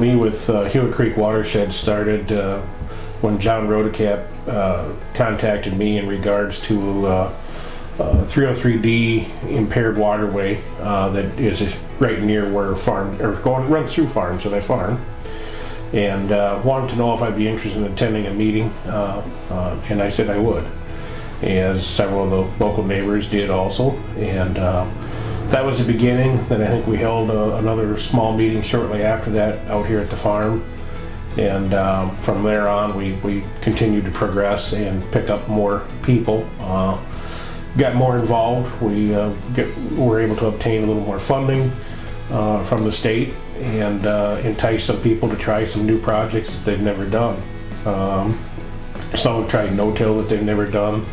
me with Hewitt Creek Watershed started when John Rodecap contacted me in regards to 303D impaired waterway that is right near where runs through farms that I farm, and wanted to know if I'd be interested in attending a meeting, and I said I would, as several of the local neighbors did also, and that was the beginning. Then I think we held another small meeting shortly after that out here at the farm, and from there on we continued to progress and pick up more people, got more involved. We were able to obtain a little more funding from the state and entice some people to try some new projects that they've never done. Some have tried no-till that they've never done.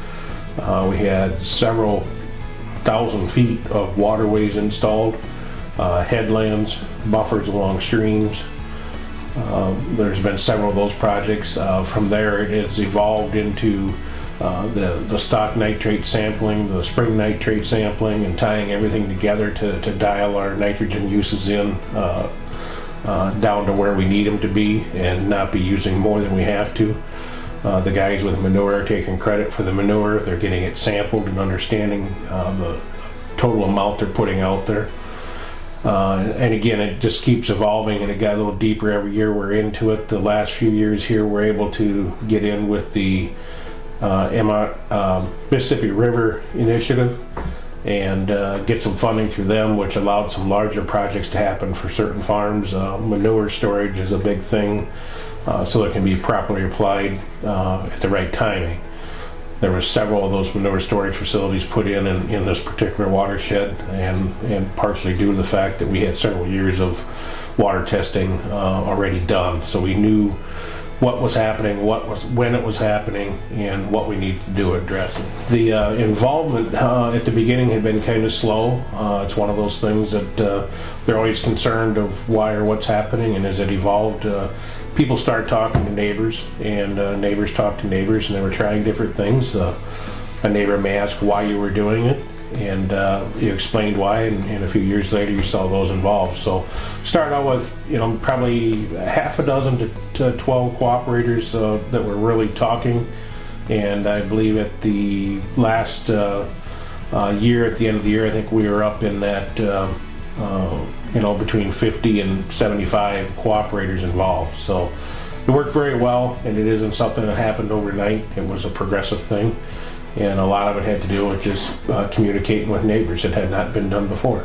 We had several thousand feet of waterways installed, headlands, buffers along streams. There's been several of those projects. From there, it has evolved into the stock nitrate sampling, the spring nitrate sampling, and tying everything together to dial our nitrogen uses in down to where we need them to be and not be using more than we have to. The guys with manure are taking credit for the manure. They're getting it sampled and understanding the total amount they're putting out there. And again, it just keeps evolving, and it got a little deeper every year we're into it. The last few years here, we're able to get in with the Mississippi River Initiative and get some funding through them, which allowed some larger projects to happen for certain farms. Manure storage is a big thing, so it can be properly applied at the right timing. There were several of those manure storage facilities put in this particular watershed, and partially due to the fact that we had several years of water testing already done, so we knew what was happening, when it was happening, and what we needed to do to address it. The involvement at the beginning had been kind of slow. It's one of those things that they're always concerned of why or what's happening, and as it evolved, people start talking to neighbors, and neighbors talk to neighbors, and they were trying different things. A neighbor may ask why you were doing it, and you explained why, and a few years later you saw those involved. So started out with probably half a dozen to 12 cooperators that were really talking, and I believe at the last year, at the end of the year, I think we were up in that between 50 and 75 cooperators involved. So it worked very well, and it isn't something that happened overnight. It was a progressive thing, and a lot of it had to do with just communicating with neighbors. It had not been done before.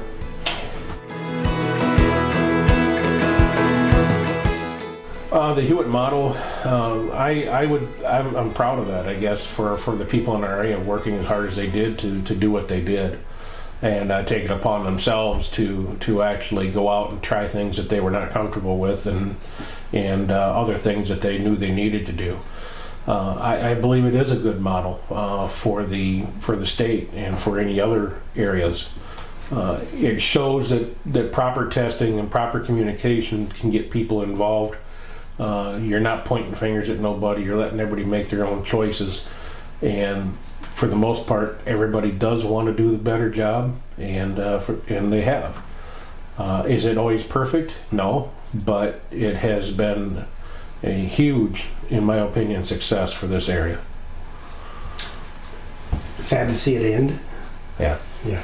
The Hewitt model, I'm proud of that, I guess, for the people in our area working as hard as they did to do what they did, and take it upon themselves to actually go out and try things that they were not comfortable with, and other things that they knew they needed to do. I believe it is a good model for the state and for any other areas. It shows that proper testing and proper communication can get people involved. You're not pointing fingers at nobody. You're letting everybody make their own choices, and for the most part, everybody does want to do the better job, and they have. Is it always perfect? No, but it has been a huge, in my opinion, success for this area. Sad to see it end. Yeah. Yeah.